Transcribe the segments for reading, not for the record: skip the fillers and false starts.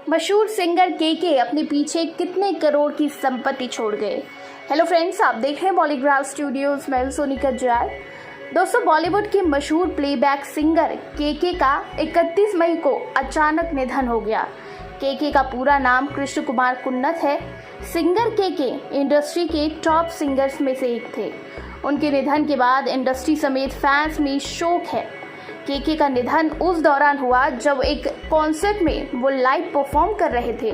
मशहूर सिंगर के अपने पीछे कितने करोड़ की संपत्ति छोड़ गए। हेलो फ्रेंड्स, आप देख रहे हैं बॉलीग्राफ स्टूडियोज। मैं सोनिका जयाल। दोस्तों, बॉलीवुड के मशहूर प्लेबैक सिंगर के का 31 मई को अचानक निधन हो गया। के का पूरा नाम कृष्ण कुमार कुन्नत है। सिंगर के इंडस्ट्री के टॉप सिंगर्स में से एक थे। उनके निधन के बाद इंडस्ट्री समेत फैंस में शोक है। के का निधन उस दौरान हुआ जब एक कॉन्सर्ट में वो लाइव परफॉर्म कर रहे थे।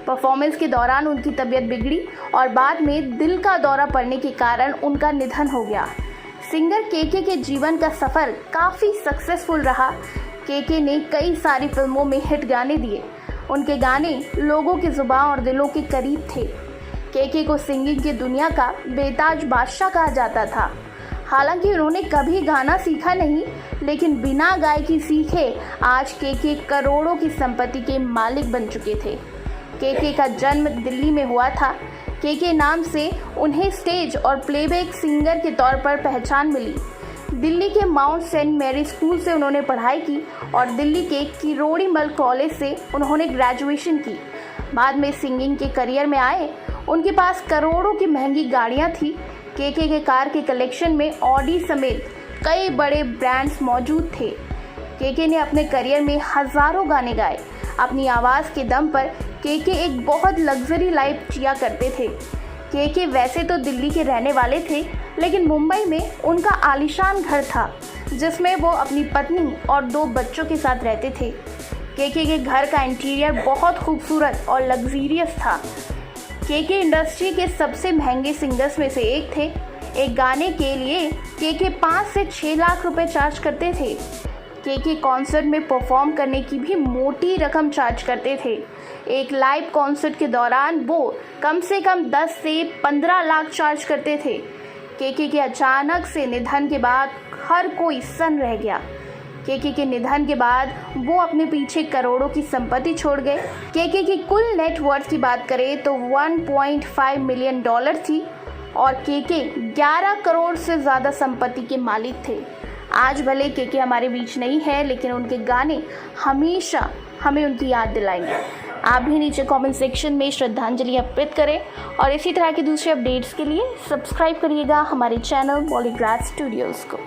परफॉर्मेंस के दौरान उनकी तबीयत बिगड़ी और बाद में दिल का दौरा पड़ने के कारण उनका निधन हो गया। सिंगर के जीवन का सफ़र काफ़ी सक्सेसफुल रहा। के ने कई सारी फिल्मों में हिट गाने दिए। उनके गाने लोगों की जुबान और दिलों के करीब थे। के को सिंगिंग की दुनिया का बेताज बादशाह कहा जाता था। हालांकि उन्होंने कभी गाना सीखा नहीं, लेकिन बिना गायकी सीखे आज के करोड़ों की संपत्ति के मालिक बन चुके थे। के का जन्म दिल्ली में हुआ था। के नाम से उन्हें स्टेज और प्लेबैक सिंगर के तौर पर पहचान मिली। दिल्ली के माउंट सेंट मैरी स्कूल से उन्होंने पढ़ाई की और दिल्ली के किरोड़ीमल कॉलेज से उन्होंने ग्रेजुएशन की। बाद में सिंगिंग के करियर में आए। उनके पास करोड़ों की महंगी गाड़ियाँ थी। के कार के कलेक्शन में ऑडी समेत कई बड़े ब्रांड्स मौजूद थे। के ने अपने करियर में हज़ारों गाने गाए। अपनी आवाज़ के दम पर के एक बहुत लग्जरी लाइफ जिया करते थे। के वैसे तो दिल्ली के रहने वाले थे, लेकिन मुंबई में उनका आलीशान घर था जिसमें वो अपनी पत्नी और 2 बच्चों के साथ रहते थे। के घर का इंटीरियर बहुत खूबसूरत और लग्जरियस था। के इंडस्ट्री के सबसे महंगे सिंगर्स में से एक थे। एक गाने के लिए के 5 से 6 लाख रुपए चार्ज करते थे। के कॉन्सर्ट में परफॉर्म करने की भी मोटी रकम चार्ज करते थे। एक लाइव कॉन्सर्ट के दौरान वो कम से कम 10 से 15 लाख चार्ज करते थे। के अचानक से निधन के बाद हर कोई सन्न रह गया। के निधन के बाद वो अपने पीछे करोड़ों की संपत्ति छोड़ गए। के की कुल नेटवर्थ की बात करें तो $1.5 मिलियन थी और के 11 करोड़ से ज़्यादा संपत्ति के मालिक थे। आज भले के हमारे बीच नहीं है, लेकिन उनके गाने हमेशा हमें उनकी याद दिलाएंगे। आप भी नीचे कमेंट सेक्शन में श्रद्धांजलि अर्पित करें और इसी तरह के दूसरे अपडेट्स के लिए सब्सक्राइब करिएगा हमारे चैनल बॉलीग्राफ स्टूडियोज़ को।